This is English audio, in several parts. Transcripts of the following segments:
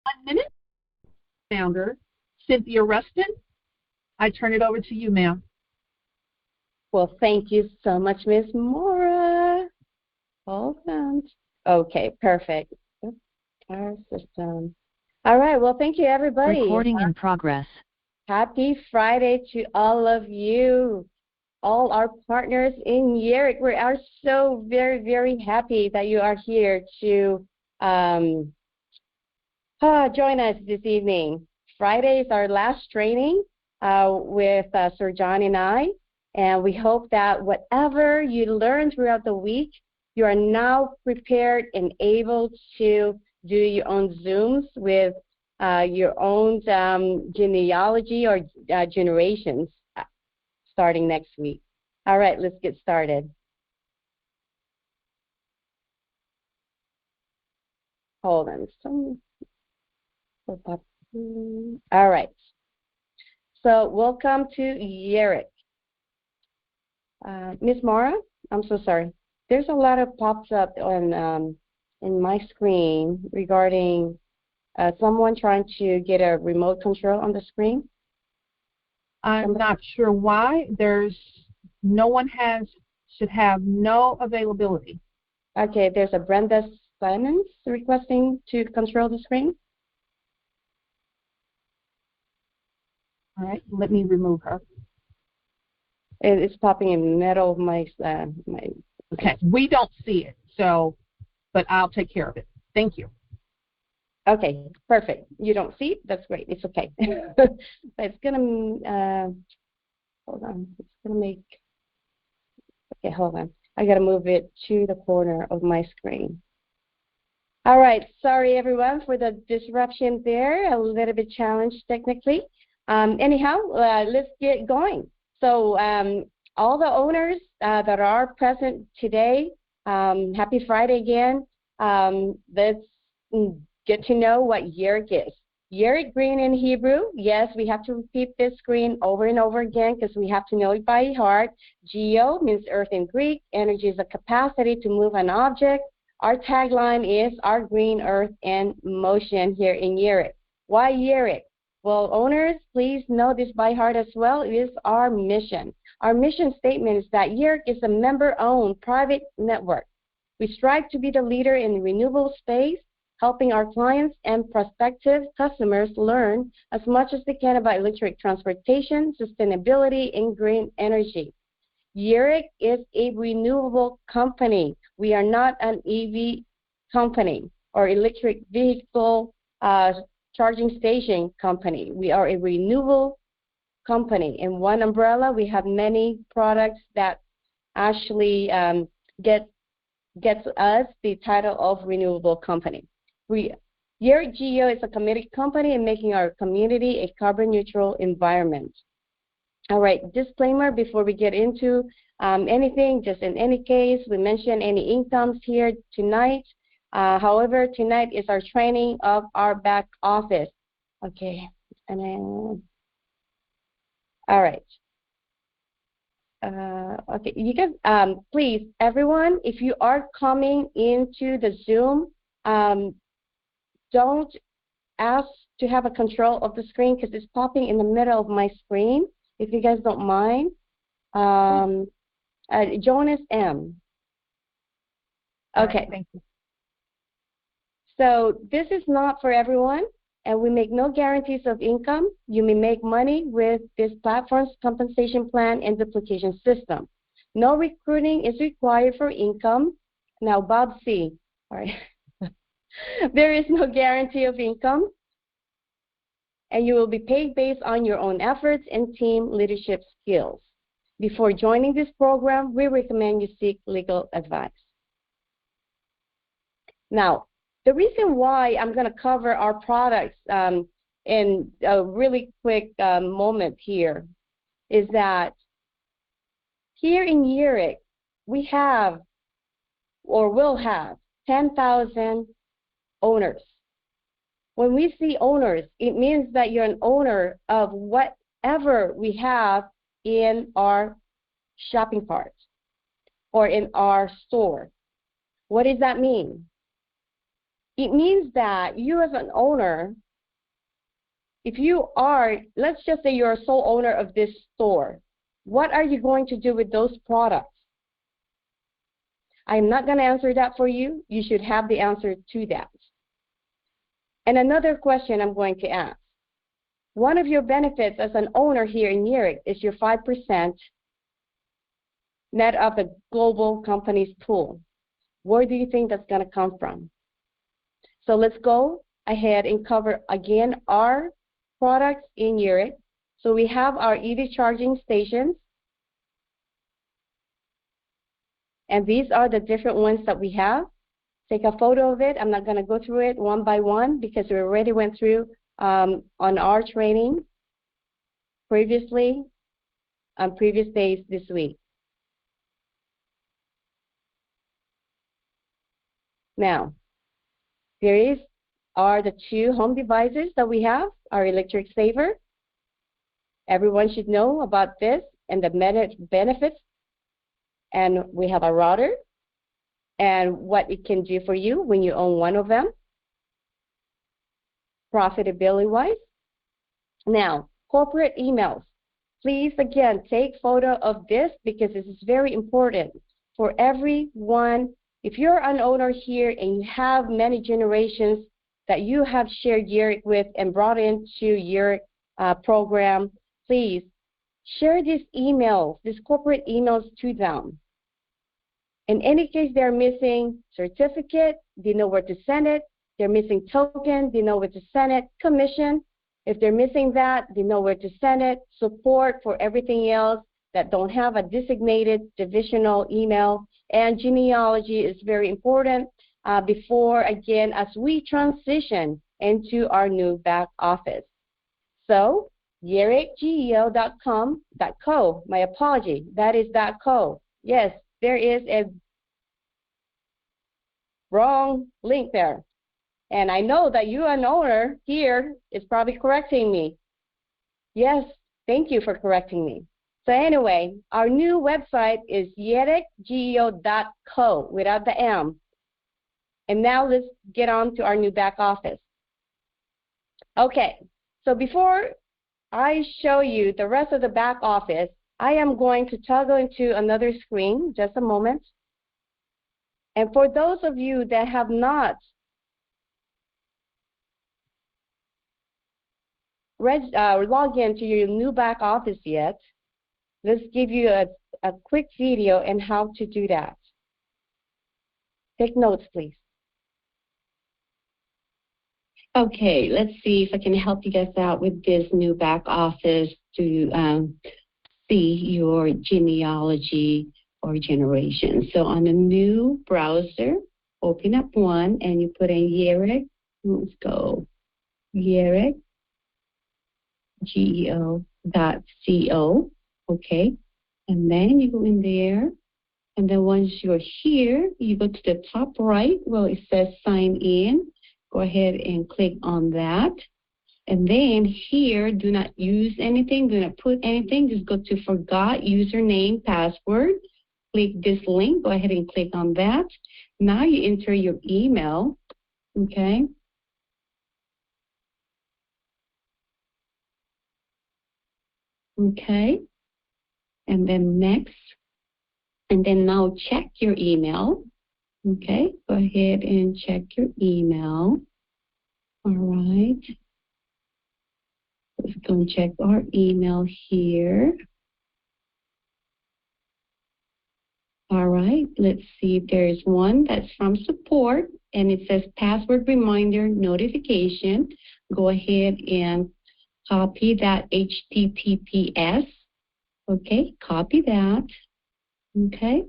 1 minute. Founder, Cynthia Rustin, I turn it over to you, ma'am. Well, thank you so much, Miss Mora. Hold on. Okay, perfect. Oops, our system. All right, well, thank you, everybody. Recording in progress. Happy Friday to all of you, all our partners in Yereq. We are so very, very happy that you are here to join us this evening. Friday is our last training with Sir John and I, and we hope that whatever you learn throughout the week, you are now prepared and able to do your own Zooms with your own genealogy or generations starting next week. All right, let's get started. Hold on. All right. So welcome to Yereq. Ms. Mara, I'm so sorry. There's a lot of pops up on in my screen regarding someone trying to get a remote control on the screen. I'm not sure why. No one should have no availability. Okay, there's a Brenda Simons requesting to control the screen. All right, let me remove her. It's popping in the middle of my Okay, we don't see it, but I'll take care of it. Thank you. Okay, perfect. You don't see it? That's great. It's okay. It's gonna hold on. It's gonna make. Okay, hold on. I gotta move it to the corner of my screen. All right. Sorry, everyone, for the disruption there. A little bit challenged technically. Anyhow, let's get going. So all the owners that are present today, happy Friday again. Let's get to know what Yereq is. Yereq green in Hebrew, yes, we have to repeat this screen over and over again because we have to know it by heart. Geo means earth in Greek. Energy is a capacity to move an object. Our tagline is our green earth in motion here in Yereq. Why Yereq? Well, owners, please know this by heart as well. It is our mission. Our mission statement is that Yereq is a member-owned private network. We strive to be the leader in the renewable space, helping our clients and prospective customers learn as much as they can about electric transportation, sustainability, and green energy. Yereq is a renewable company. We are not an EV company or electric vehicle charging station company. We are a renewable company. In one umbrella, we have many products that actually gets us the title of renewable company. Yereq Geo is a committed company in making our community a carbon neutral environment. All right, disclaimer before we get into anything, just in any case, we mention any incomes here tonight. However, tonight is our training of our back office. Okay, and then, all right. Okay, you guys, please, everyone, if you are coming into the Zoom, don't ask to have a control of the screen because it's popping in the middle of my screen, if you guys don't mind. Jonas M. Okay. Right, thank you. So this is not for everyone, and we make no guarantees of income. You may make money with this platform's compensation plan and duplication system. No recruiting is required for income. Now, Bob C. All right. There is no guarantee of income, and you will be paid based on your own efforts and team leadership skills. Before joining this program, we recommend you seek legal advice. Now, the reason why I'm going to cover our products in a really quick moment here is that here in Yereq, we have or will have 10,000 owners. When we see owners, it means that you're an owner of whatever we have in our shopping cart or in our store. What does that mean? it means that you as an owner, if you are, let's just say you're a sole owner of this store, what are you going to do with those products? I'm not going to answer that for you. You should have the answer to that. And another question I'm going to ask. One of your benefits as an owner here in Yereq is your 5% net of the global companies pool. Where do you think that's going to come from? So let's go ahead and cover again our products in Yereq. So we have our EV charging stations. And these are the different ones that we have. Take a photo of it. I'm not going to go through it one by one because we already went through on our training previously on previous days this week. Now, are the two home devices that we have, our electric saver. Everyone should know about this and the benefits. And we have a router and what it can do for you when you own one of them, profitability-wise. Now, corporate emails. Please, again, take photo of this because this is very important for everyone. If you're an owner here and you have many generations that you have shared Yereq with and brought into your program, please share these emails, these corporate emails to them. In any case they're missing certificate, they know where to send it. They're missing token, they know where to send it. Commission, if they're missing that, they know where to send it. Support for everything else that don't have a designated divisional email. And genealogy is very important before, again, as we transition into our new back office. So, yereqgeo.com.co, my apology, that is .co. Yes, there is a wrong link there. And I know that you, an owner here, is probably correcting me. Yes, thank you for correcting me. So anyway, our new website is yereqgeo.co without the M. And now let's get on to our new back office. Okay, so before I show you the rest of the back office, I am going to toggle into another screen, just a moment. And for those of you that have not logged into your new back office yet, let's give you a quick video on how to do that. Take notes, please. Okay, let's see if I can help you guys out with this new back office to see your genealogy or generation. So on a new browser, open up one and you put in Yereq. Let's go. Yereq, geo.co. Okay, and then you go in there. And then once you're here, you go to the top right where it says sign in. Go ahead and click on that. And then here, do not use anything, do not put anything. Just go to forgot username, password. Click this link. Go ahead and click on that. Now you enter your email. Okay. Okay. And then next. And then now check your email. Okay, go ahead and check your email. All right. Let's go and check our email here. All right, let's see if there is one that's from support and it says password reminder notification. Go ahead and copy that HTTPS. Okay, copy that. Okay.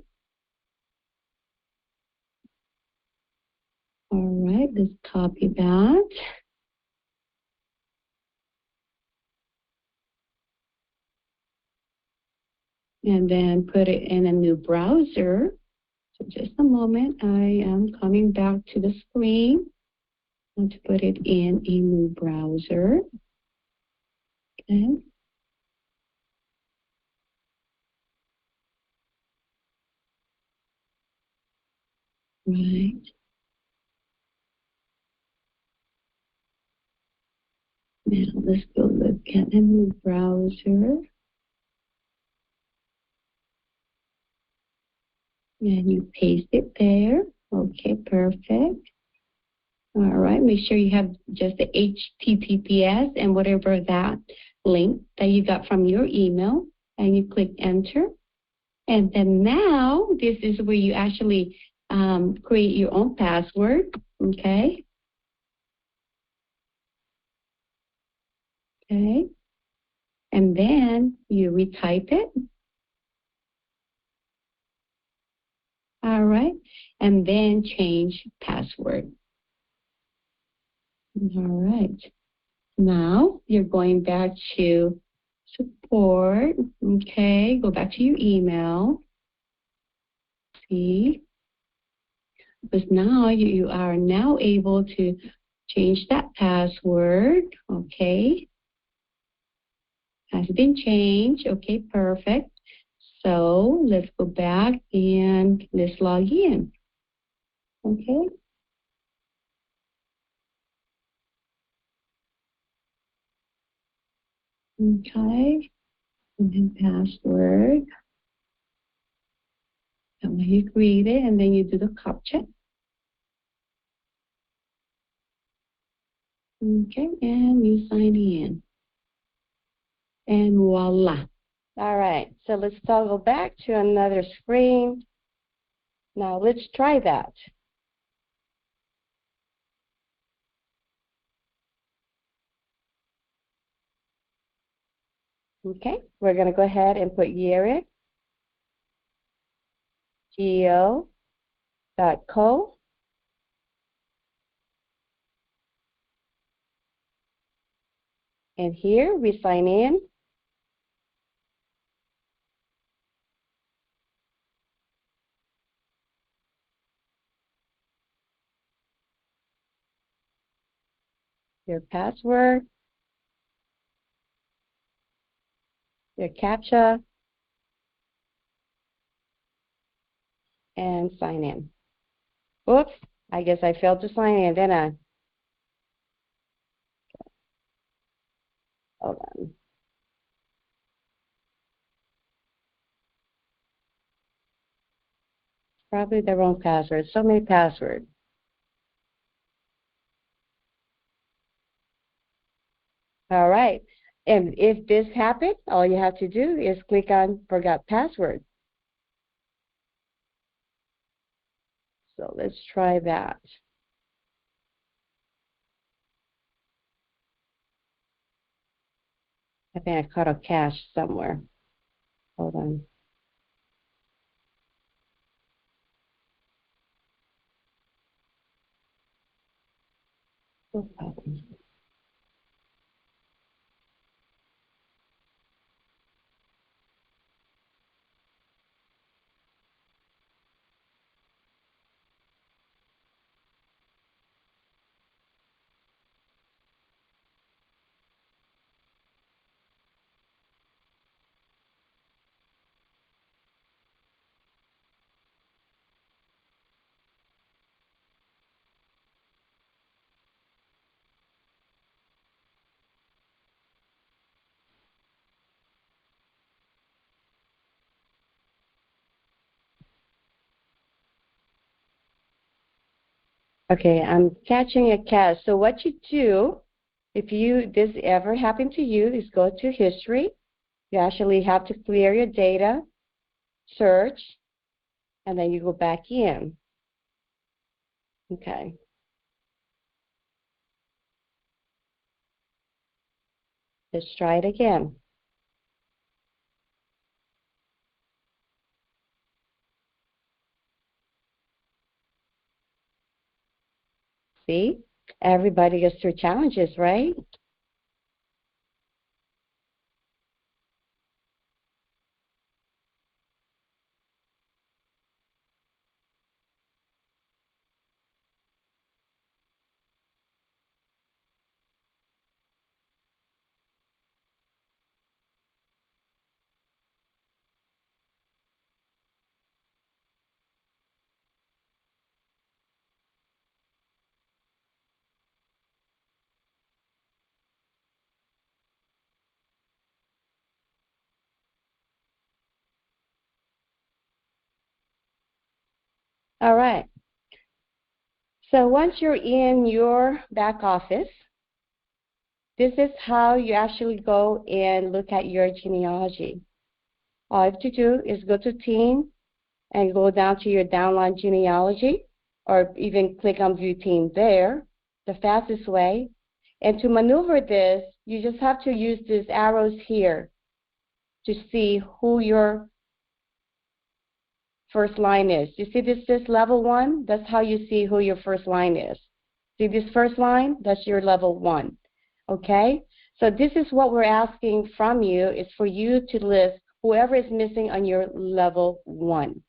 All right, let's copy that. And then put it in a new browser. So just a moment, I am coming back to the screen. I want to put it in a new browser. Okay. Right. Now let's go look at a new browser. And you paste it there. Okay, perfect. All right, make sure you have just the HTTPS and whatever that link that you got from your email, and you click enter. And then now this is where you actually create your own password, okay? Okay. And then you retype it. All right. And then change password. All right. Now you're going back to support. Okay. Go back to your email. See? Because now you are now able to change that password. Okay. Has been changed. Okay, perfect. So let's go back and let's log in. Okay. Okay. And then password. And then you create it and then you do the captcha. Okay, and you sign in. And voila. All right, so let's toggle back to another screen. Now let's try that. Okay, we're going to go ahead and put Yereq, geo.co. And here we sign in. Your password, your CAPTCHA, and sign in. Oops, I guess I failed to sign in, didn't I? Hold on. Probably the wrong password. So many passwords. All right. And if this happens, all you have to do is click on Forgot Password. So let's try that. I think I caught a cache somewhere. Hold on. No problem. Okay, I'm catching a cache. So what you do, if this ever happened to you, is go to History. You actually have to clear your data, search, and then you go back in. Okay. Let's try it again. See? Everybody goes through challenges, right? All right. So once you're in your back office, this is how you actually go and look at your genealogy. All you have to do is go to Team and go down to your downline genealogy, or even click on View Team there, the fastest way. And to maneuver this, you just have to use these arrows here to see who your first line is. You see this says level 1? That's how you see who your first line is. See this first line? That's your level 1. Okay? So this is what we're asking from you, is for you to list whoever is missing on your level 1.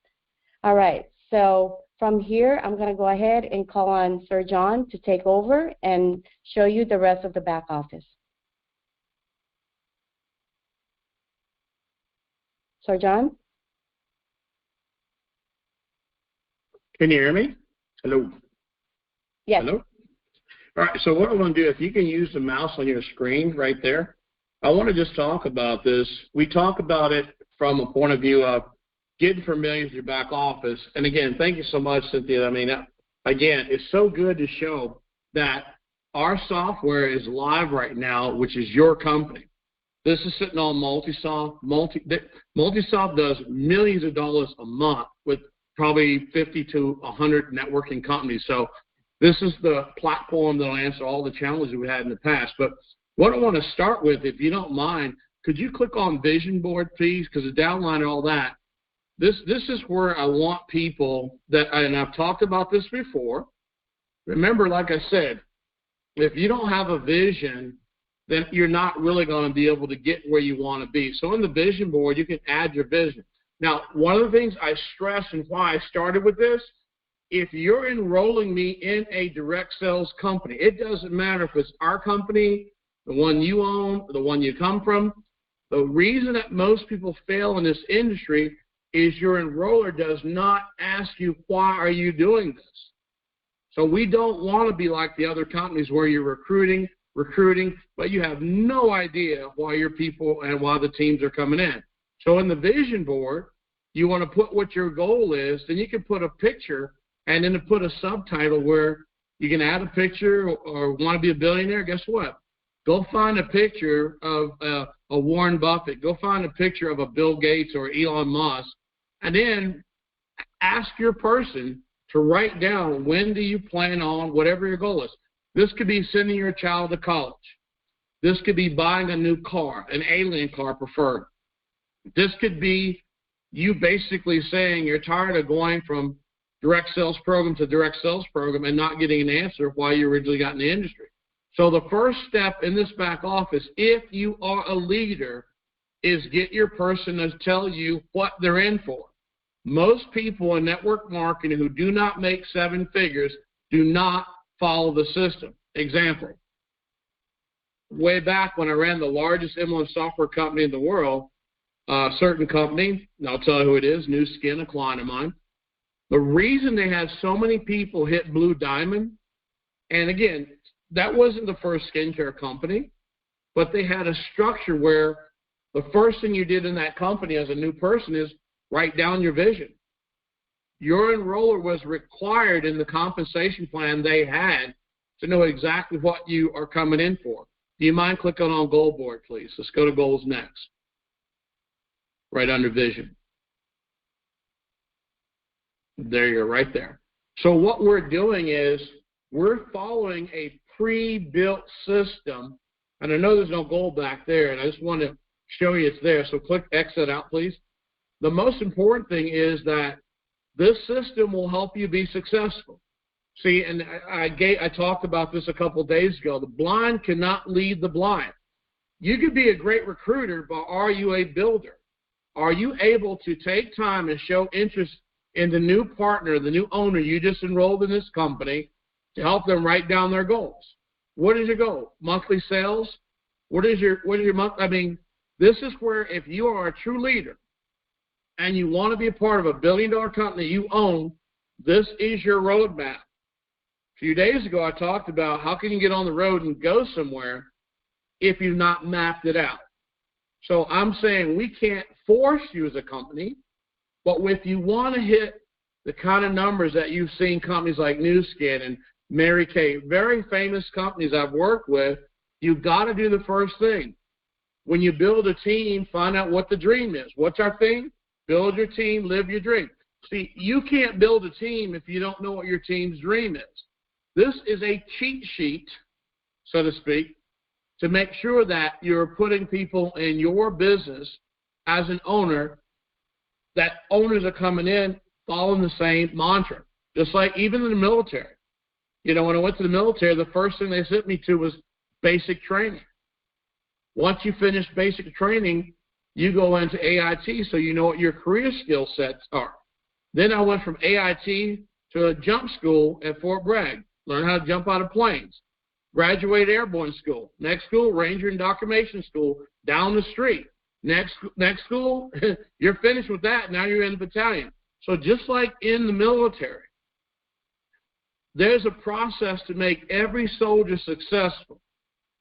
All right. So from here, I'm going to go ahead and call on Sir John to take over and show you the rest of the back office. Sir John? Can you hear me? Hello? Yes. Hello? All right, so what I want to do, if you can use the mouse on your screen right there, I want to just talk about this. We talk about it from a point of view of getting familiar with your back office. And again, thank you so much, Cynthia. I mean, again, it's so good to show that our software is live right now, which is your company. This is sitting on Multisoft. Multisoft does millions of dollars a month with probably 50 to 100 networking companies. So this is the platform that will answer all the challenges we had in the past. But what I want to start with, if you don't mind, could you click on Vision Board, please? Because the downline and all that, this is where I want people that, and I've talked about this before. Remember, like I said, if you don't have a vision, then you're not really going to be able to get where you want to be. So in the Vision Board, you can add your vision. Now, one of the things I stress and why I started with this, if you're enrolling me in a direct sales company, it doesn't matter if it's our company, the one you own, the one you come from. The reason that most people fail in this industry is your enroller does not ask you, why are you doing this? So we don't want to be like the other companies where you're recruiting, but you have no idea why your people and why the teams are coming in. So in the Vision Board, you want to put what your goal is, then you can put a picture and then to put a subtitle where you can add a picture or want to be a billionaire. Guess what? Go find a picture of a Warren Buffett. Go find a picture of a Bill Gates or Elon Musk, and then ask your person to write down, when do you plan on whatever your goal is. This could be sending your child to college. This could be buying a new car, an alien car preferred. This could be you basically saying you're tired of going from direct sales program to direct sales program and not getting an answer why you originally got in the industry. So the first step in this back office, if you are a leader, is get your person to tell you what they're in for. Most people in network marketing who do not make 7 figures do not follow the system. Example, way back when I ran the largest MLM software company in the world, a certain company, and I'll tell you who it is, New Skin, a client of mine. The reason they had so many people hit Blue Diamond, and again, that wasn't the first skincare company, but they had a structure where the first thing you did in that company as a new person is write down your vision. Your enroller was required in the compensation plan they had to know exactly what you are coming in for. Do you mind clicking on Goal Board, please? Let's go to Goals next. Right under Vision. There you go, right there. So what we're doing is we're following a pre-built system, and I know there's no goal back there, and I just want to show you it's there. So click Exit out, please. The most important thing is that this system will help you be successful. See, and I talked about this a couple of days ago. The blind cannot lead the blind. You could be a great recruiter, but are you a builder? Are you able to take time and show interest in the new partner, the new owner you just enrolled in this company, to help them write down their goals? What is your goal? Monthly sales? What is your month? I mean, this is where if you are a true leader and you want to be a part of a billion-dollar company you own, this is your roadmap. A few days ago, I talked about how can you get on the road and go somewhere if you've not mapped it out. So I'm saying we can't force you as a company, but if you want to hit the kind of numbers that you've seen companies like Nu Skin and Mary Kay, very famous companies I've worked with, you've got to do the first thing. When you build a team, find out what the dream is. What's our thing? Build your team, live your dream. See, you can't build a team if you don't know what your team's dream is. This is a cheat sheet, so to speak, to make sure that you're putting people in your business as an owner, that owners are coming in following the same mantra. Just like even in the military. You know, when I went to the military, the first thing they sent me to was basic training. Once you finish basic training, you go into AIT so you know what your career skill sets are. Then I went from AIT to a jump school at Fort Bragg, learn how to jump out of planes. Graduate airborne school. Next school, Ranger and Documentation School down the street. Next school, you're finished with that. Now you're in the battalion. So just like in the military, there's a process to make every soldier successful.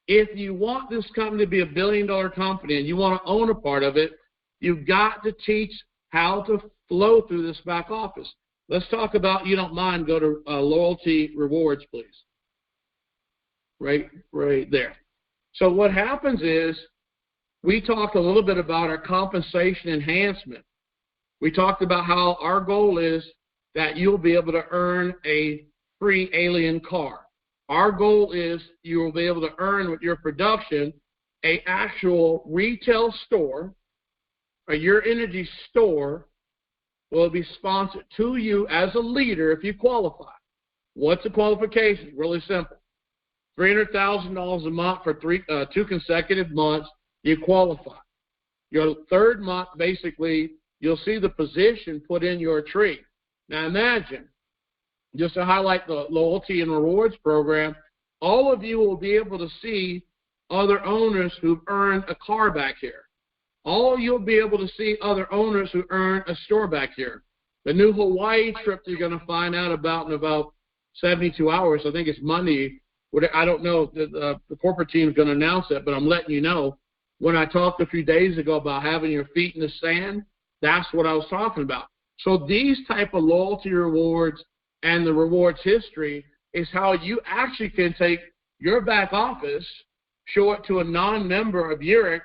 If you want this company to be $1 billion company and you want to own a part of it, you've got to teach how to flow through this back office. Let's talk about, you don't mind, go to loyalty rewards, please. Right there. So what happens is we talked a little bit about our compensation enhancement. We talked about how our goal is that you'll be able to earn a free alien car. Our goal is you will be able to earn with your production an actual retail store, or your energy store will be sponsored to you as a leader if you qualify. What's the qualification? Really simple. $300,000 a month for 2 consecutive months, you qualify. Your third month, basically, you'll see the position put in your tree. Now imagine, just to highlight the loyalty and rewards program, all of you will be able to see other owners who've earned a car back here. All you'll be able to see other owners who earn a store back here. The new Hawaii trip you're going to find out about in about 72 hours. I think it's Monday. I don't know if the corporate team is going to announce it, but I'm letting you know. When I talked a few days ago about having your feet in the sand, that's what I was talking about. So these type of loyalty rewards and the rewards history is how you actually can take your back office, show it to a non-member of Yereq,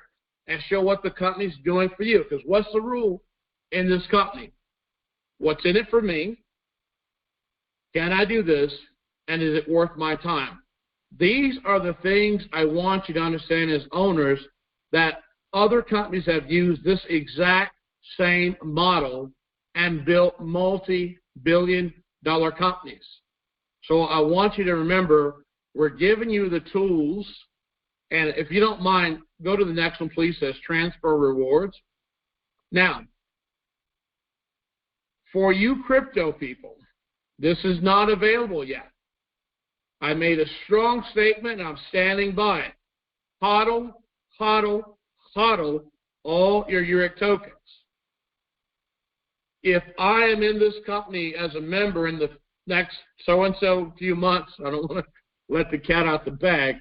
and show what the company's doing for you. Because what's the rule in this company? What's in it for me? Can I do this? And is it worth my time? These are the things I want you to understand as owners, that other companies have used this exact same model and built multi-billion-dollar companies. So I want you to remember, we're giving you the tools, and if you don't mind, go to the next one, please, says transfer rewards. Now, for you crypto people, this is not available yet. I made a strong statement, and I'm standing by it. HODL all your Yereq tokens. If I am in this company as a member in the next so-and-so few months, I don't want to let the cat out the bag,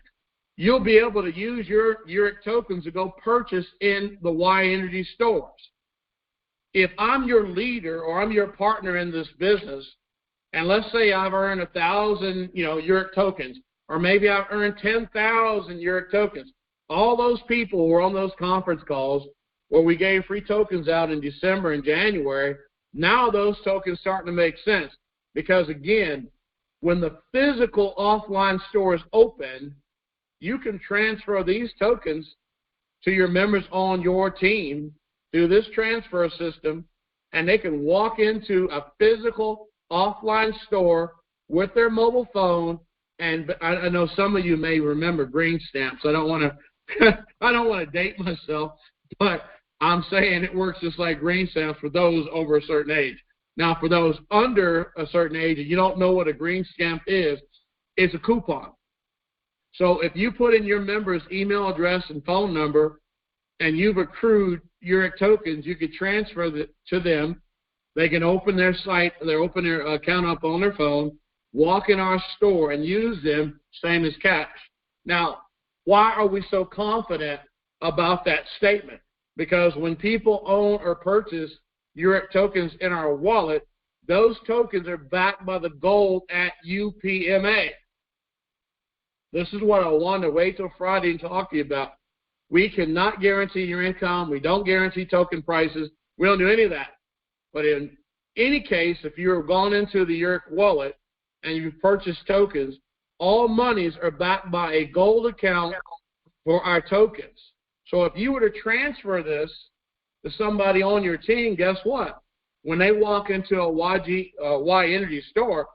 you'll be able to use your Yereq tokens to go purchase in the Y Energy stores. If I'm your leader or I'm your partner in this business, and let's say I've earned 1,000, Yereq tokens, or maybe I've earned 10,000 Yereq tokens. All those people were on those conference calls where we gave free tokens out in December and January. Now those tokens starting to make sense because, again, when the physical offline stores open, you can transfer these tokens to your members on your team through this transfer system, and they can walk into a physical offline store with their mobile phone. And I know some of you may remember green stamps. I don't want to date myself, but I'm saying it works just like green stamps for those over a certain age. Now, for those under a certain age and you don't know what a green stamp is, it's a coupon. So if you put in your member's email address and phone number and you've accrued Yereq tokens, you could transfer to them. They can open their site, they open their account up on their phone, walk in our store and use them, same as cash. Now, why are we so confident about that statement? Because when people own or purchase Yereq tokens in our wallet, those tokens are backed by the gold at UPMA. This is what I wanted to wait till Friday and talk to you about. We cannot guarantee your income. We don't guarantee token prices. We don't do any of that. But in any case, if you're gone into the Yereq wallet and you've purchased tokens, all monies are backed by a gold account for our tokens. So if you were to transfer this to somebody on your team, guess what? When they walk into a Y Energy store,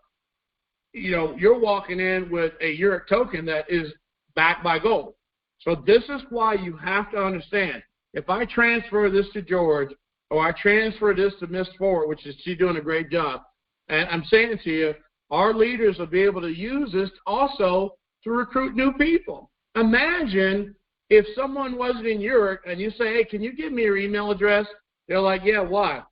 you know, you're walking in with a Yereq token that is backed by gold. So this is why you have to understand, if I transfer this to George, or I transfer this to Miss Ford, which is she's doing a great job, and I'm saying to you, our leaders will be able to use this also to recruit new people. Imagine if someone wasn't in Yereq and you say, hey, can you give me your email address? They're like, yeah, why?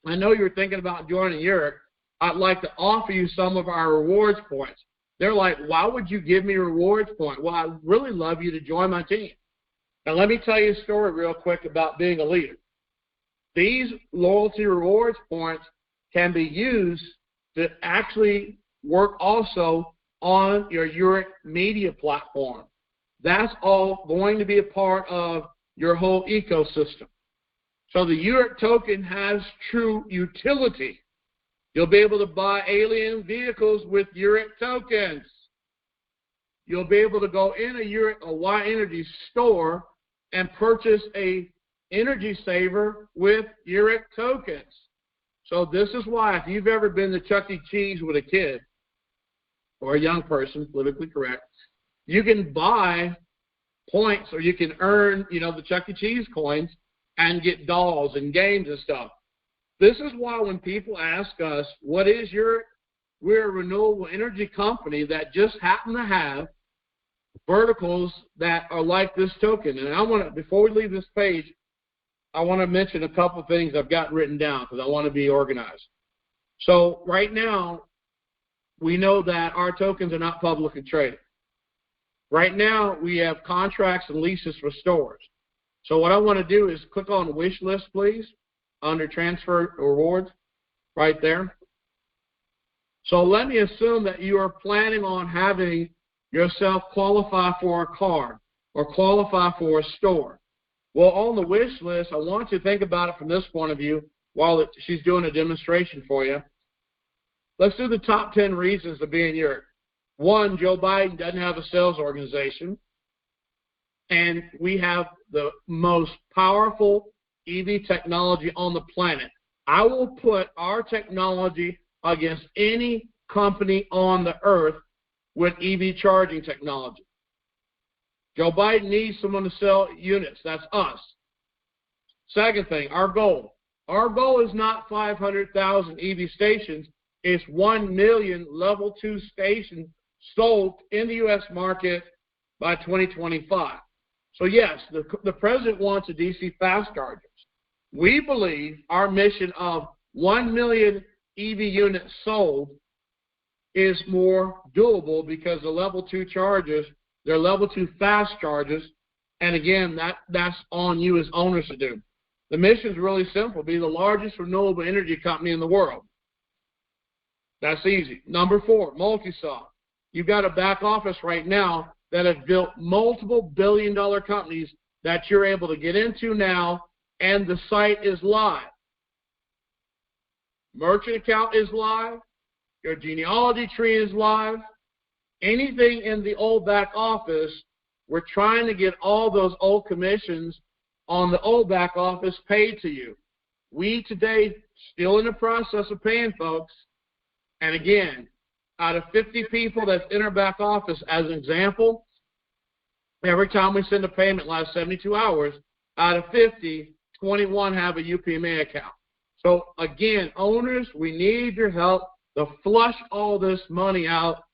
I know you're thinking about joining Yereq. I'd like to offer you some of our rewards points. They're like, why would you give me a rewards point? Well, I'd really love you to join my team. Now, let me tell you a story real quick about being a leader. These loyalty rewards points can be used to actually work also on your Yereq media platform. That's all going to be a part of your whole ecosystem. So the Yereq token has true utility. You'll be able to buy alien vehicles with Yereq tokens. You'll be able to go in a Y Energy store and purchase a energy saver with Yereq tokens. So this is why, if you've ever been to Chuck E. Cheese with a kid or a young person, politically correct, you can buy points, or you can earn, you know, the Chuck E. Cheese coins and get dolls and games and stuff. This is why when people ask us, what is Yereq? We're a renewable energy company that just happen to have verticals that are like this token. And I want to, before we leave this page, I want to mention a couple things I've got written down because I want to be organized. So right now, we know that our tokens are not publicly traded. Right now, we have contracts and leases for stores. So what I want to do is click on wish list, please, under transfer rewards, right there. So let me assume that you are planning on having yourself qualify for a car or qualify for a store. Well, on the wish list, I want you to think about it from this point of view while she's doing a demonstration for you. Let's do the top 10 reasons to be in Yereq. 1, Joe Biden doesn't have a sales organization, and we have the most powerful EV technology on the planet. I will put our technology against any company on the earth with EV charging technology. Joe Biden needs someone to sell units. That's us. Second thing, our goal. Our goal is not 500,000 EV stations. It's 1 million level 2 stations sold in the U.S. market by 2025. So, yes, the president wants a DC fast chargers. We believe our mission of 1 million EV units sold is more doable because the level 2 chargers, they're level 2 fast chargers, and again, that's on you as owners to do. The mission is really simple: be the largest renewable energy company in the world. That's easy. Number 4, multi-saw. You've got a back office right now that have built multiple billion-dollar companies that you're able to get into now, and the site is live. Merchant account is live. Your genealogy tree is live. Anything in the old back office, we're trying to get all those old commissions on the old back office paid to you. We today still in the process of paying folks. And again, out of 50 people that's in our back office, as an example, every time we send a payment last 72 hours, out of 50, 21 have a UPMA account. So again, owners, we need your help to flush all this money out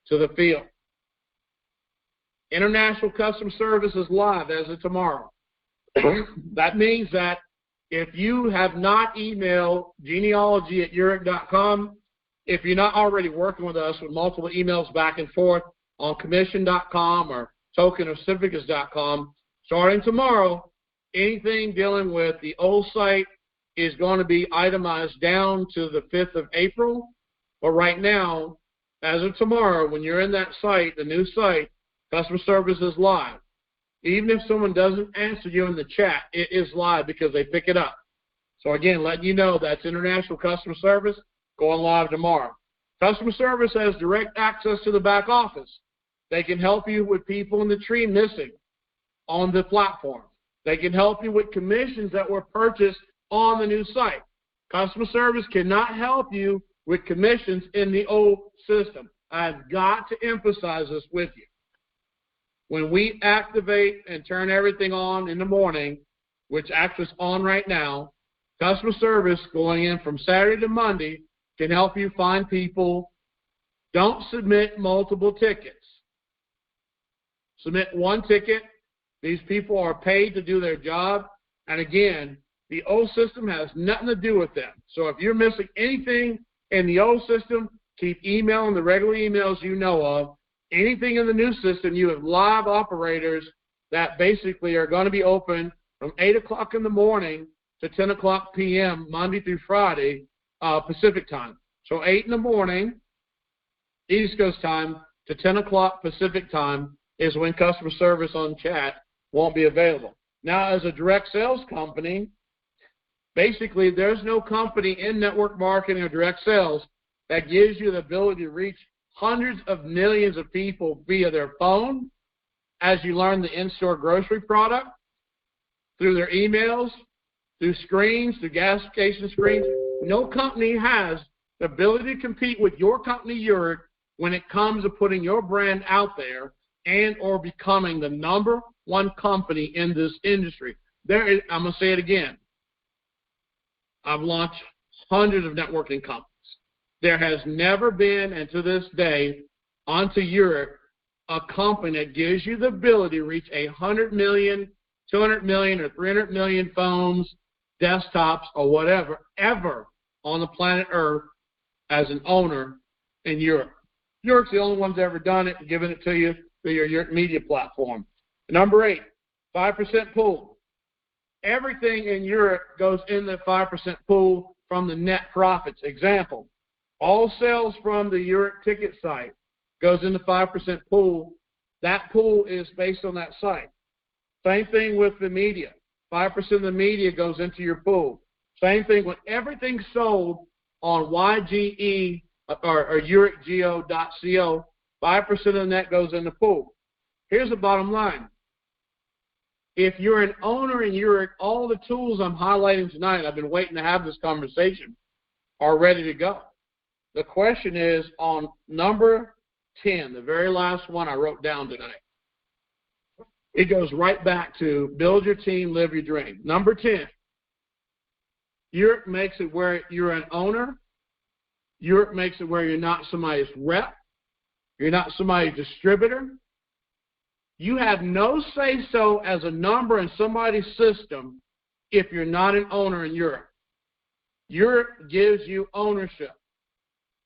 to the field. International Custom Service is live as of tomorrow. That means that if you have not emailed genealogy@yereq.com, if you're not already working with us with multiple emails back and forth on commission.com or token or certificates.com, starting tomorrow, anything dealing with the old site is going to be itemized down to the 5th of April. But right now, as of tomorrow, when you're in that site, the new site, customer service is live. Even if someone doesn't answer you in the chat, it is live because they pick it up. So again, letting you know that's international customer service going live tomorrow. Customer service has direct access to the back office. They can help you with people in the tree missing on the platform. They can help you with commissions that were purchased on the new site. Customer service cannot help you with commissions in the old system. I've got to emphasize this with you. When we activate and turn everything on in the morning, which actually is on right now, customer service going in from Saturday to Monday can help you find people. Don't submit multiple tickets. Submit one ticket. These people are paid to do their job. And again, the old system has nothing to do with them. So if you're missing anything in the old system, keep emailing the regular emails you know of. Anything in the new system, you have live operators that basically are going to be open from 8 o'clock in the morning to 10 o'clock p.m. Monday through Friday, Pacific time. So 8 in the morning, East Coast time, to 10 o'clock Pacific time is when customer service on chat won't be available. Now, as a direct sales company, basically there's no company in network marketing or direct sales that gives you the ability to reach hundreds of millions of people via their phone, as you learn the in-store grocery product, through their emails, through screens, through gas station screens. No company has the ability to compete with your company, Yereq, when it comes to putting your brand out there and or becoming the number one company in this industry. I'm going to say it again. I've launched hundreds of networking companies. There has never been, and to this day, onto Yereq, a company that gives you the ability to reach 100 million, 200 million, or 300 million phones, desktops, or whatever, ever on the planet Earth as an owner in Yereq. Yereq's the only one that's ever done it and given it to you through your Yereq media platform. Number 8, 5% pool. Everything in Yereq goes in the 5% pool from the net profits. Example, all sales from the Yereq ticket site goes in the 5% pool. That pool is based on that site. Same thing with the media. 5% of the media goes into your pool. Same thing when everything's sold on YGE or YereqGeo.co, 5% of the net goes in the pool. Here's the bottom line. If you're an owner in Yereq, all the tools I'm highlighting tonight, I've been waiting to have this conversation, are ready to go. The question is on number 10, the very last one I wrote down tonight. It goes right back to build your team, live your dream. Number 10, Yereq makes it where you're an owner. Yereq makes it where you're not somebody's rep. You're not somebody's distributor. You have no say-so as a number in somebody's system if you're not an owner in Yereq. Yereq gives you ownership.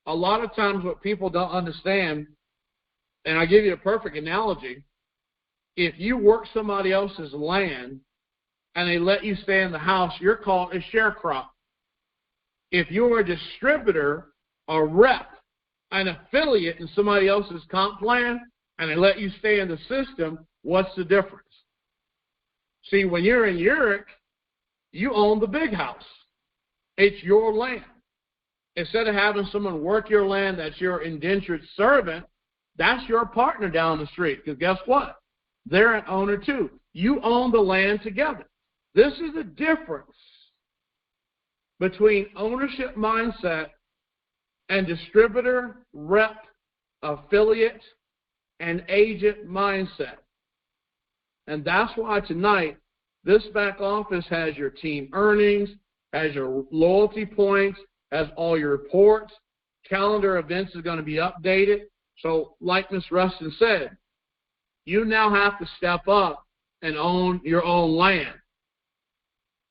A lot of times what people don't understand, and I'll give you a perfect analogy, if you work somebody else's land and they let you stay in the house, you're called a sharecropper. If you're a distributor, a rep, an affiliate in somebody else's comp plan, and they let you stay in the system, what's the difference? See, when you're in Yereq, you own the big house. It's your land. Instead of having someone work your land that's your indentured servant, that's your partner down the street. Because guess what? They're an owner too. You own the land together. This is the difference between ownership mindset and distributor, rep, affiliate, and agent mindset. And that's why tonight, this back office has your team earnings, has your loyalty points, has all your reports, calendar events is going to be updated. So like Ms. Rustin said, you now have to step up and own your own land.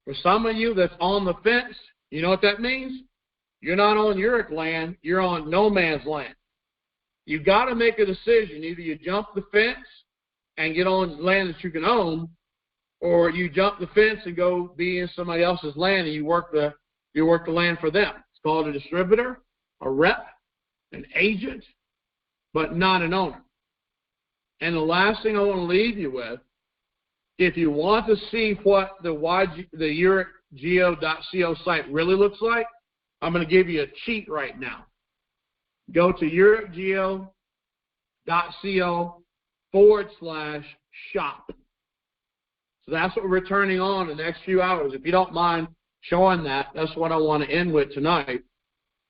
For some of you that's on the fence, you know what that means? You're not on Yereq land, you're on no man's land. You've got to make a decision. Either you jump the fence and get on land that you can own, or you jump the fence and go be in somebody else's land and you work the land for them. It's called a distributor, a rep, an agent, but not an owner. And the last thing I want to leave you with, if you want to see what the yereqgeo.co site really looks like, I'm going to give you a cheat right now. Go to yereqgeo.co/shop. So that's what we're turning on in the next few hours. If you don't mind showing that, that's what I want to end with tonight,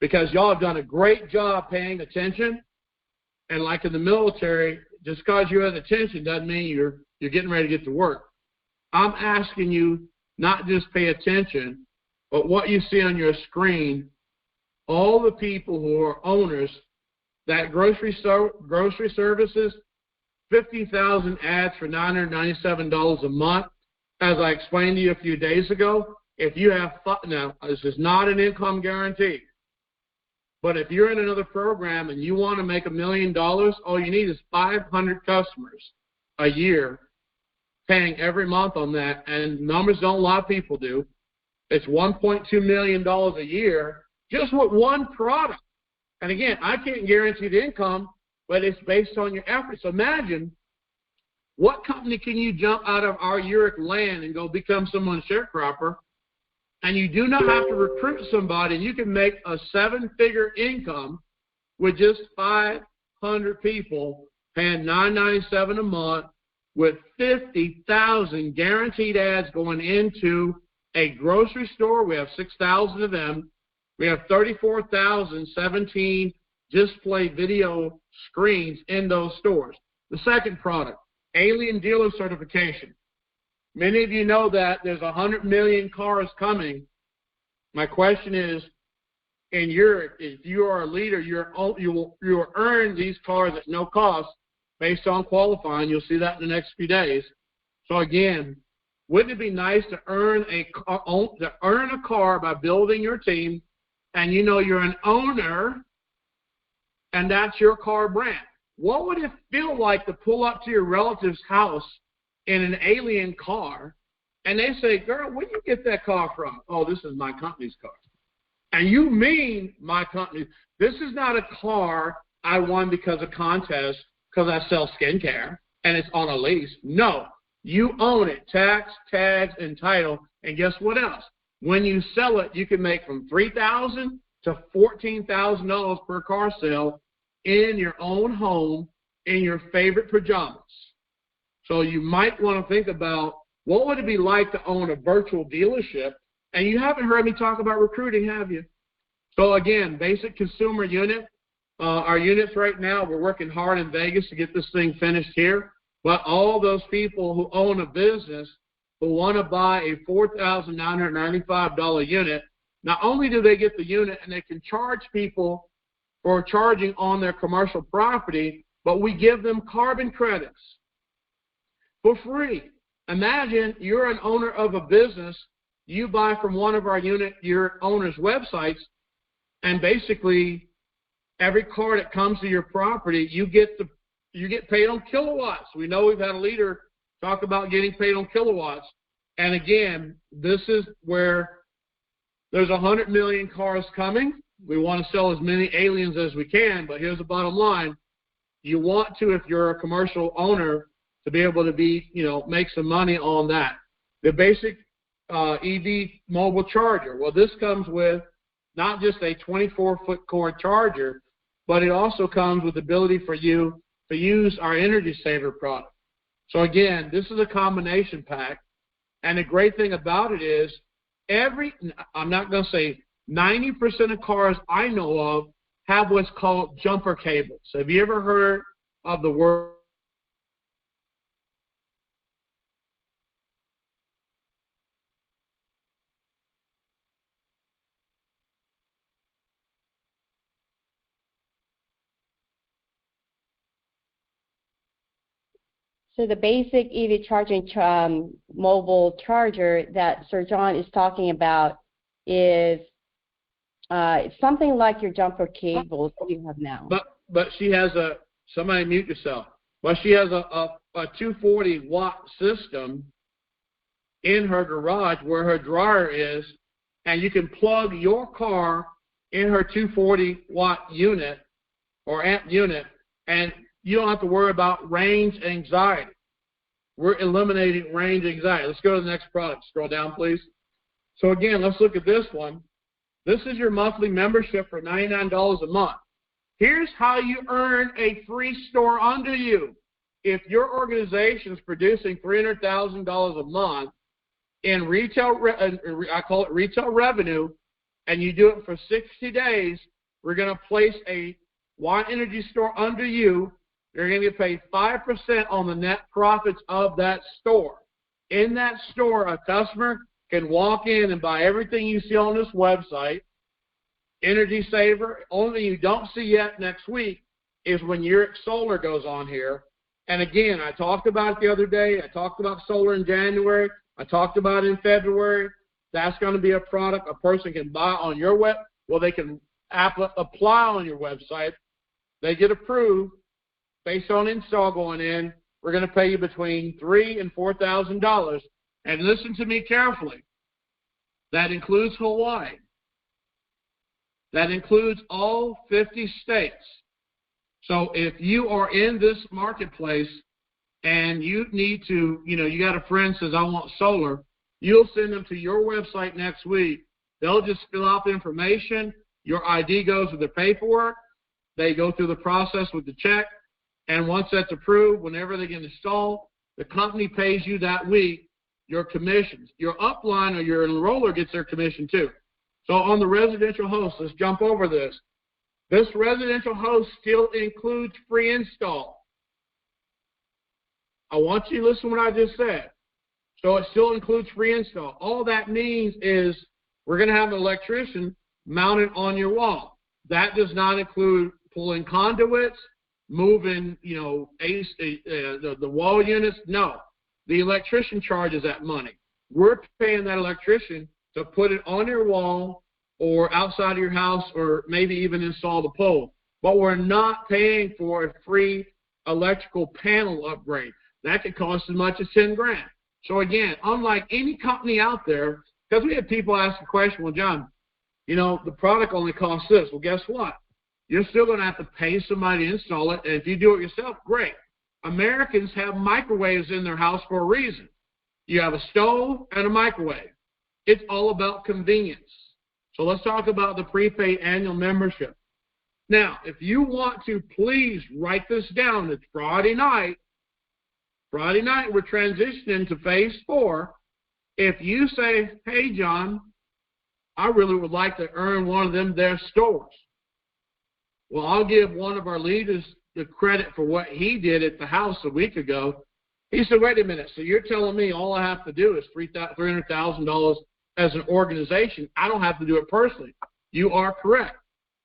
because y'all have done a great job paying attention. And like in the military, just because you're at attention doesn't mean you're getting ready to get to work. I'm asking you not just pay attention, but what you see on your screen, all the people who are owners, that grocery services, 50,000 ads for $997 a month. As I explained to you a few days ago, if you have, now this is not an income guarantee, but if you're in another program and you want to make $1 million, all you need is 500 customers a year paying every month on that, and numbers don't a lot of people do. It's $1.2 million a year just with one product. And again, I can't guarantee the income, but it's based on your efforts. Imagine, what company can you jump out of our Yereq land and go become someone's sharecropper, and you do not have to recruit somebody, and you can make a 7-figure income with just 500 people paying $997 a month with 50,000 guaranteed ads going into a grocery store. We have 6,000 of them. We have 34,017 display video screens in those stores. The second product, Alien Dealer Certification. Many of you know that there's 100 million cars coming. My question is, in Yereq, if you are a leader, you will earn these cars at no cost based on qualifying. You'll see that in the next few days. So again, wouldn't it be nice to earn a car by building your team, and you know you're an owner, and that's your car brand? What would it feel like to pull up to your relative's house in an alien car, and they say, "Girl, where did you get that car from?" "Oh, this is my company's car." And you mean my company. This is not a car I won because of contest, because I sell skincare, and it's on a lease. No, you own it, tax, tags, and title. And guess what else? When you sell it, you can make from $3,000 to $14,000 per car sale in your own home in your favorite pajamas. So you might want to think about, what would it be like to own a virtual dealership? And you haven't heard me talk about recruiting, have you? So again, basic consumer unit. Our units right now, we're working hard in Vegas to get this thing finished here. But all those people who own a business who want to buy a $4,995 unit, not only do they get the unit and they can charge people for charging on their commercial property, but we give them carbon credits for free. Imagine you're an owner of a business, you buy from one of your owner's websites, and basically every car that comes to your property, you get paid on kilowatts. We know we've had a leader talk about getting paid on kilowatts. And again, this is where there's 100 million cars coming. We want to sell as many aliens as we can, but here's the bottom line. You want to, if you're a commercial owner, to be able to make some money on that. The basic EV mobile charger. Well, this comes with not just a 24-foot cord charger, but it also comes with the ability for you to use our Energy Saver product. So again, this is a combination pack, and the great thing about it is I'm not going to say 90% of cars I know of have what's called jumper cables. Have you ever heard of the word? So the basic EV charging mobile charger that Sir John is talking about is it's something like your jumper cables that you have now. But she has somebody mute yourself. Well, she has a 240-watt system in her garage where her dryer is, and you can plug your car in her 240-watt unit or amp unit, and you don't have to worry about range anxiety. We're eliminating range anxiety. Let's go to the next product. Scroll down, please. So again, let's look at this one. This is your monthly membership for $99 a month. Here's how you earn a free store under you. If your organization is producing $300,000 a month in retail, I call it retail revenue, and you do it for 60 days, we're going to place a Y Energy store under you. You're going to get paid 5% on the net profits of that store. In that store, a customer can walk in and buy everything you see on this website. Energy saver. Only you don't see yet next week is when Yereq Solar goes on here. And again, I talked about it the other day. I talked about solar in January. I talked about it in February. That's going to be a product a person can buy on your web. Well, they can apply on your website. They get approved based on install going in. We're going to pay you between $3,000 and $4,000. And listen to me carefully. That includes Hawaii. That includes all 50 states. So if you are in this marketplace and you need to, you got a friend says, I want solar, you'll send them to your website next week. They'll just fill out the information. Your ID goes with the paperwork. They go through the process with the check. And once that's approved, whenever they get installed, the company pays you that week your commissions. Your upline or your enroller gets their commission too. So on the residential host, let's jump over this. This residential host still includes free install. I want you to listen to what I just said. So it still includes free install. All that means is we're going to have an electrician mounted on your wall. That does not include pulling conduits, moving, the wall units. No. The electrician charges that money. We're paying that electrician to put it on your wall or outside of your house or maybe even install the pole. But we're not paying for a free electrical panel upgrade. That could cost as much as $10,000. So again, unlike any company out there, because we have people ask the question, well, John, the product only costs this. Well, guess what? You're still going to have to pay somebody to install it. And if you do it yourself, great. Americans have microwaves in their house for a reason. You have a stove and a microwave. It's all about convenience. So let's talk about the prepaid annual membership. Now, if you want to, please write this down. It's Friday night. Friday night, we're transitioning to phase 4. If you say, hey, John, I really would like to earn one of them their stores. Well, I'll give one of our leaders the credit for what he did at the house a week ago. He said, wait a minute, so you're telling me all I have to do is $300,000 as an organization. I don't have to do it personally. You are correct.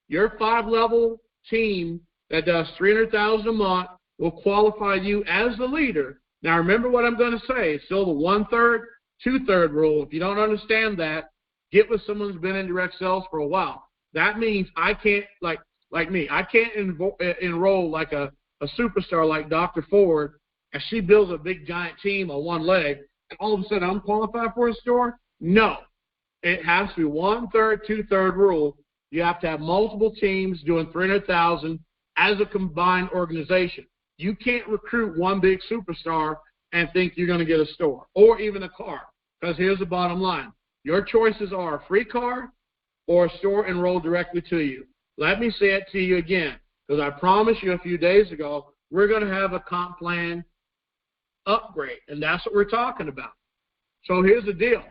Your 5-level team that does $300,000 a month will qualify you as the leader. Now, remember what I'm going to say. It's still the 1/3, 2/3 rule. If you don't understand that, get with someone who's been in direct sales for a while. That means I can't, like me, I can't enroll like a superstar like Dr. Ford, and she builds a big giant team on one leg, and all of a sudden I'm qualified for a store? No. It has to be 1/3, 2/3 rule. You have to have multiple teams doing $300,000 as a combined organization. You can't recruit one big superstar and think you're going to get a store or even a car, because here's the bottom line. Your choices are a free car or a store enrolled directly to you. Let me say it to you again, because I promised you a few days ago we're going to have a comp plan upgrade, and that's what we're talking about. So here's the deal.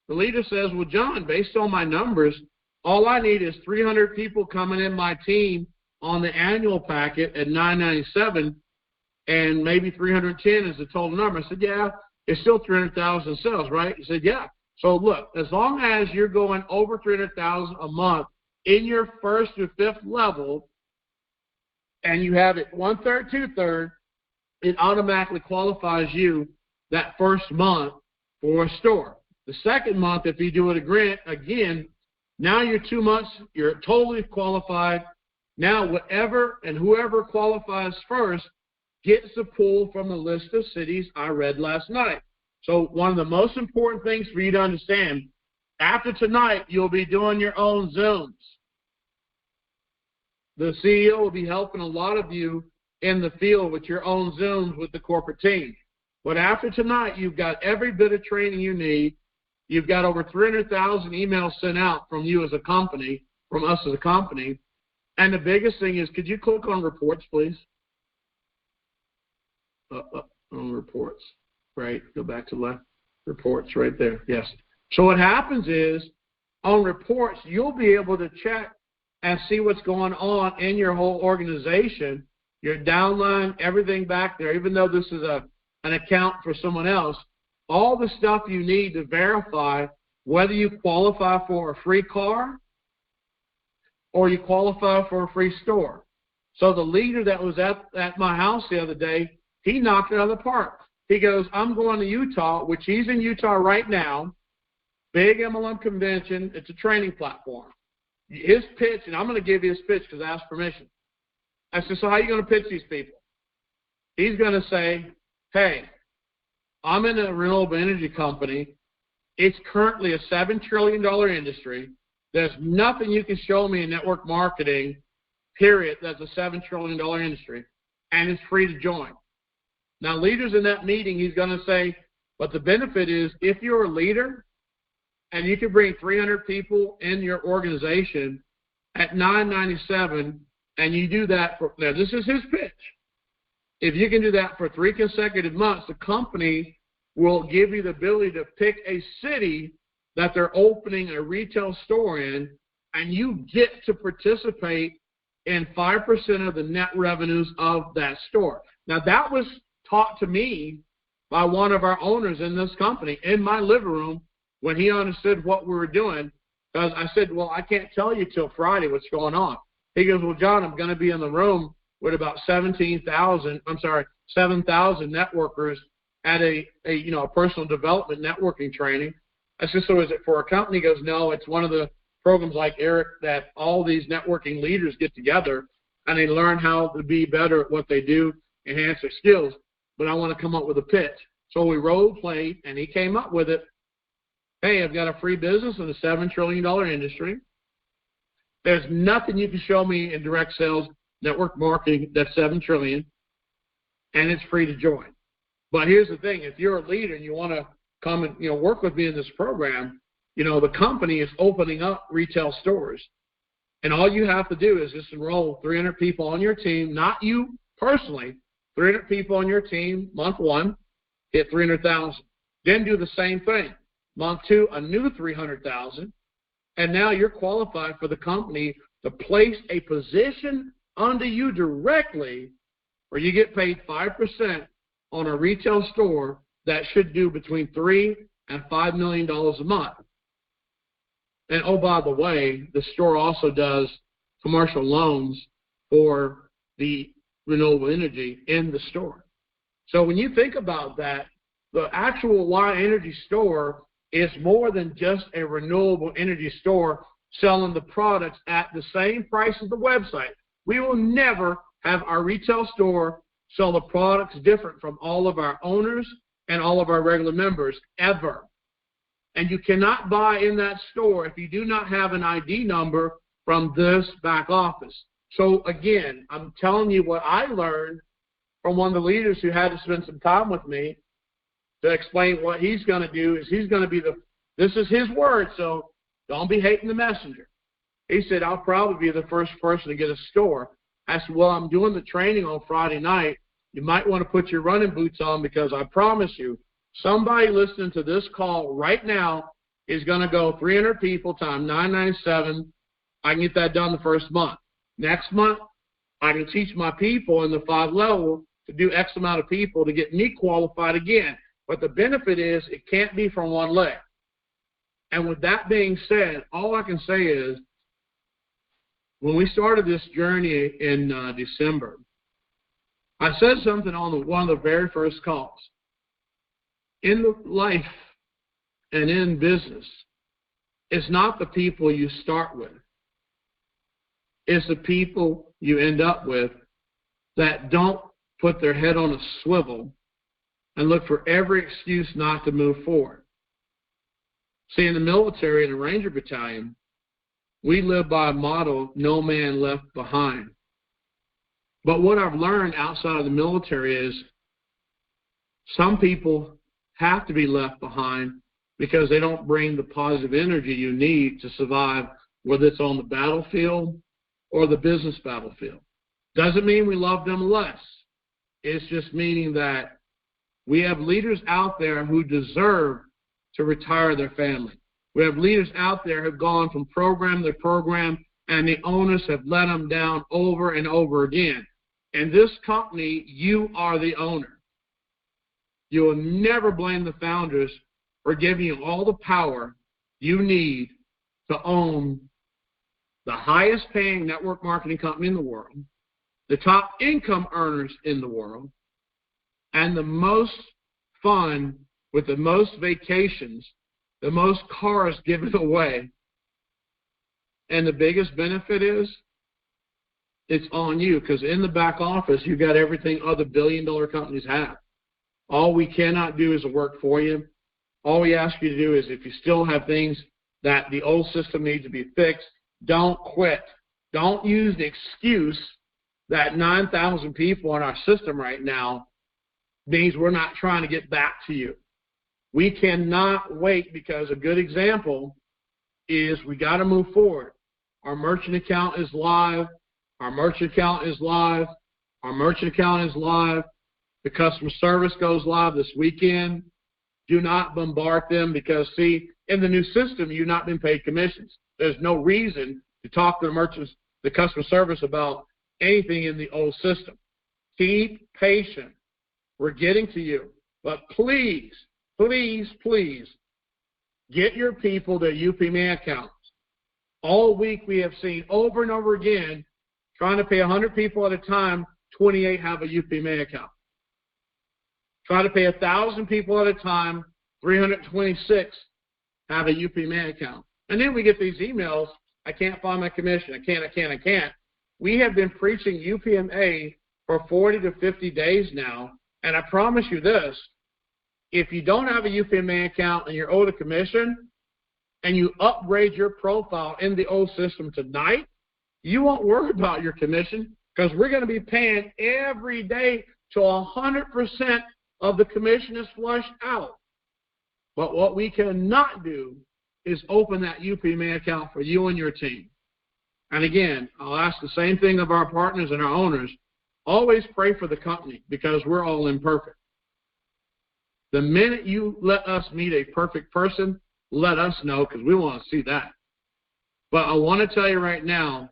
The leader says, well, John, based on my numbers, all I need is 300 people coming in my team on the annual packet at $997, and maybe 310 is the total number. I said, yeah, it's still 300,000 sales, right? He said, yeah. So look, as long as you're going over 300,000 a month in your 1st to 5th level, and you have it 1/3, 2/3, it automatically qualifies you that first month for a store. The second month, if you do it again, now you're 2 months, you're totally qualified. Now whatever and whoever qualifies first gets the pull from the list of cities I read last night. So one of the most important things for you to understand, after tonight, you'll be doing your own Zooms. The CEO will be helping a lot of you in the field with your own Zooms with the corporate team. But after tonight, you've got every bit of training you need. You've got over 300,000 emails sent out from you as a company, from us as a company. And the biggest thing is, could you click on reports, please? On reports, right? Go back to left. Reports right there, yes. So what happens is, on reports, you'll be able to check and see what's going on in your whole organization, your downline, everything back there, even though this is an account for someone else, all the stuff you need to verify whether you qualify for a free car or you qualify for a free store. So the leader that was at my house the other day, he knocked it out of the park. He goes, I'm going to Utah, which he's in Utah right now, big MLM convention. It's a training platform. His pitch, and I'm going to give you his pitch because I asked permission. I said, so how are you going to pitch these people? He's going to say, hey, I'm in a renewable energy company. It's currently a $7 trillion industry. There's nothing you can show me in network marketing, period, that's a $7 trillion industry, and it's free to join. Now, leaders in that meeting, he's going to say, but the benefit is if you're a leader and you can bring 300 people in your organization at $9.97, and you do that for, now this is his pitch. If you can do that for 3 consecutive months, the company will give you the ability to pick a city that they're opening a retail store in, and you get to participate in 5% of the net revenues of that store. Now, that was taught to me by one of our owners in this company in my living room when he understood what we were doing. Because I said, well, I can't tell you till Friday what's going on. He goes, well, John, I'm going to be in the room with about 7,000 networkers at a personal development networking training. I said, so is it for a company? He goes, no, it's one of the programs like Yereq that all these networking leaders get together and they learn how to be better at what they do, enhance their skills. But I want to come up with a pitch. So we role played, and he came up with it. Hey, I've got a free business in a $7 trillion industry. There's nothing you can show me in direct sales, network marketing that's $7 trillion, and it's free to join. But here's the thing: if you're a leader and you want to come and work with me in this program, the company is opening up retail stores, and all you have to do is just enroll 300 people on your team, not you personally. 300 people on your team, month 1, hit 300,000. Then do the same thing. Month 2, a new 300,000. And now you're qualified for the company to place a position under you directly where you get paid 5% on a retail store that should do between $3 and $5 million a month. And, oh, by the way, the store also does commercial loans for the renewable energy in the store. So when you think about that, the actual Y Energy store is more than just a renewable energy store selling the products at the same price as the website. We will never have our retail store sell the products different from all of our owners and all of our regular members, ever. And you cannot buy in that store if you do not have an ID number from this back office. So, again, I'm telling you what I learned from one of the leaders who had to spend some time with me to explain what he's going to do. Is he's going to be this is his word, so don't be hating the messenger. He said, I'll probably be the first person to get a store. I said, well, I'm doing the training on Friday night. You might want to put your running boots on because I promise you, somebody listening to this call right now is going to go 300 people times $9.97. I can get that done the first month. Next month, I can teach my people in the 5 level to do X amount of people to get me qualified again. But the benefit is it can't be from one leg. And with that being said, all I can say is when we started this journey in December, I said something on one of the very first calls. In life and in business, it's not the people you start with. It's the people you end up with that don't put their head on a swivel and look for every excuse not to move forward. See, in the military, in the Ranger Battalion, we live by a motto, no man left behind. But what I've learned outside of the military is some people have to be left behind because they don't bring the positive energy you need to survive, whether it's on the battlefield or the business battlefield. Doesn't mean we love them less. It's just meaning that we have leaders out there who deserve to retire their family. We have leaders out there who have gone from program to program, and the owners have let them down over and over again. In this company, you are the owner. You will never blame the founders for giving you all the power you need to own the highest paying network marketing company in the world, the top income earners in the world, and the most fun with the most vacations, the most cars given away. And the biggest benefit is it's on you, because in the back office, you got everything other billion-dollar companies have. All we cannot do is work for you. All we ask you to do is, if you still have things that the old system needs to be fixed, don't quit. Don't use the excuse that 9,000 people in our system right now means we're not trying to get back to you. We cannot wait, because a good example is we got to move forward. Our merchant account is live. Our merchant account is live. Our merchant account is live. The customer service goes live this weekend. Do not bombard them, because, see, in the new system, you've not been paid commissions. There's no reason to talk to the merchants, the customer service, about anything in the old system. Keep patient. We're getting to you. But please, please, please, get your people their UPMA accounts. All week we have seen over and over again, trying to pay 100 people at a time, 28 have a UPMA account. Try to pay 1,000 people at a time, 326 have a UPMA account. And then we get these emails, I can't find my commission, I can't. We have been preaching UPMA for 40 to 50 days now, and I promise you this, if you don't have a UPMA account and you're owed a commission, and you upgrade your profile in the old system tonight, you won't worry about your commission, because we're going to be paying every day till 100% of the commission is flushed out. But what we cannot do is open that UPMA account for you and your team. And again, I'll ask the same thing of our partners and our owners. Always pray for the company, because we're all imperfect. The minute you let us meet a perfect person, let us know, because we want to see that. But I want to tell you right now,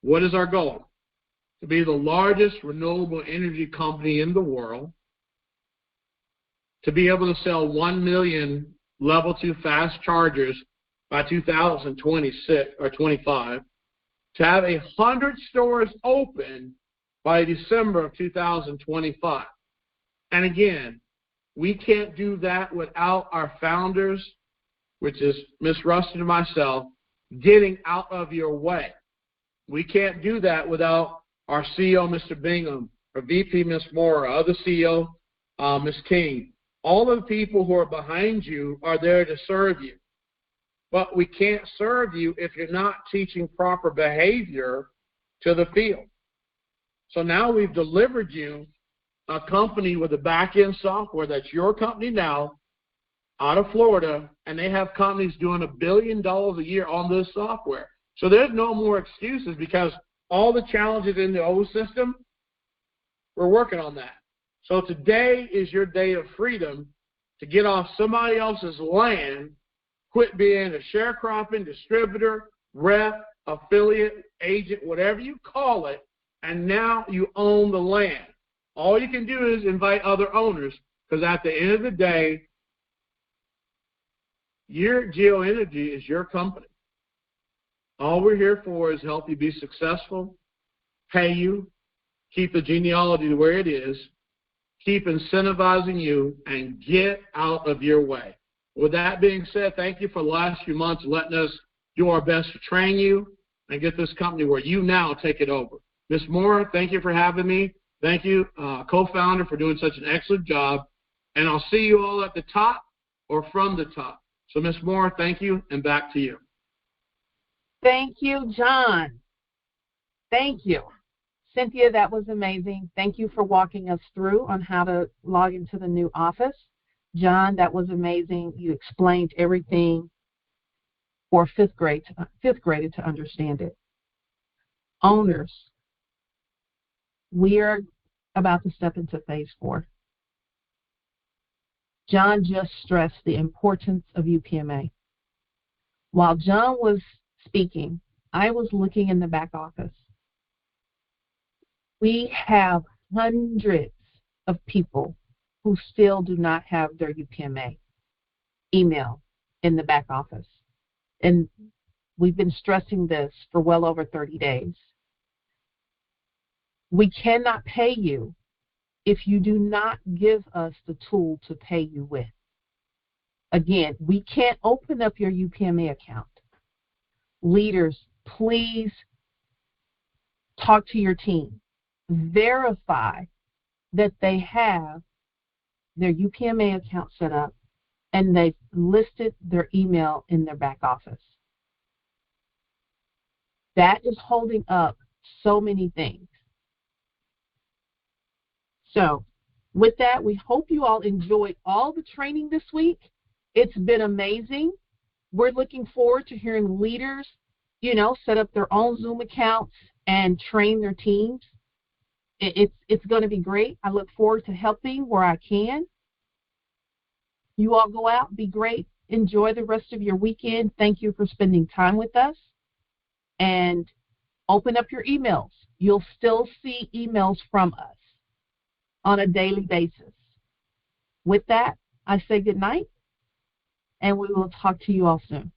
what is our goal? To be the largest renewable energy company in the world, to be able to sell 1 million level 2 fast chargers by 2026 or 25, to have 100 stores open by December of 2025. And again, we can't do that without our founders, which is Miss Rustin and myself, getting out of your way. We can't do that without our CEO, Mr. Bingham, our VP, Ms. Moore, our other CEO, Ms. King. All of the people who are behind you are there to serve you. But we can't serve you if you're not teaching proper behavior to the field. So now we've delivered you a company with a back-end software that's your company now, out of Florida, and they have companies doing $1 billion a year on this software. So there's no more excuses, because all the challenges in the old system, we're working on that. So today is your day of freedom to get off somebody else's land, quit being a sharecropping, distributor, rep, affiliate, agent, whatever you call it, and now you own the land. All you can do is invite other owners, because at the end of the day, your GeoEnergy is your company. All we're here for is help you be successful, pay you, keep the genealogy to where it is, keep incentivizing you, and get out of your way. With that being said, thank you for the last few months letting us do our best to train you and get this company where you now take it over. Ms. Moore, thank you for having me. Thank you, co-founder, for doing such an excellent job. And I'll see you all at the top or from the top. So, Ms. Moore, thank you, and back to you. Thank you, John. Thank you. Cynthia, that was amazing. Thank you for walking us through on how to log into the new office. John, that was amazing. You explained everything for fifth grader to understand it. Owners, we are about to step into phase 4. John just stressed the importance of UPMA. While John was speaking, I was looking in the back office. We have hundreds of people who still do not have their UPMA email in the back office. And we've been stressing this for well over 30 days. We cannot pay you if you do not give us the tool to pay you with. Again, we can't open up your UPMA account. Leaders, please talk to your team. Verify that they have their UPMA account set up and they've listed their email in their back office. That is holding up so many things. So with that, we hope you all enjoyed all the training this week. It's been amazing. We're looking forward to hearing leaders, set up their own Zoom accounts and train their teams. It's going to be great. I look forward to helping where I can. You all go out, be great. Enjoy the rest of your weekend. Thank you for spending time with us. And open up your emails. You'll still see emails from us on a daily basis. With that, I say good night, and we will talk to you all soon.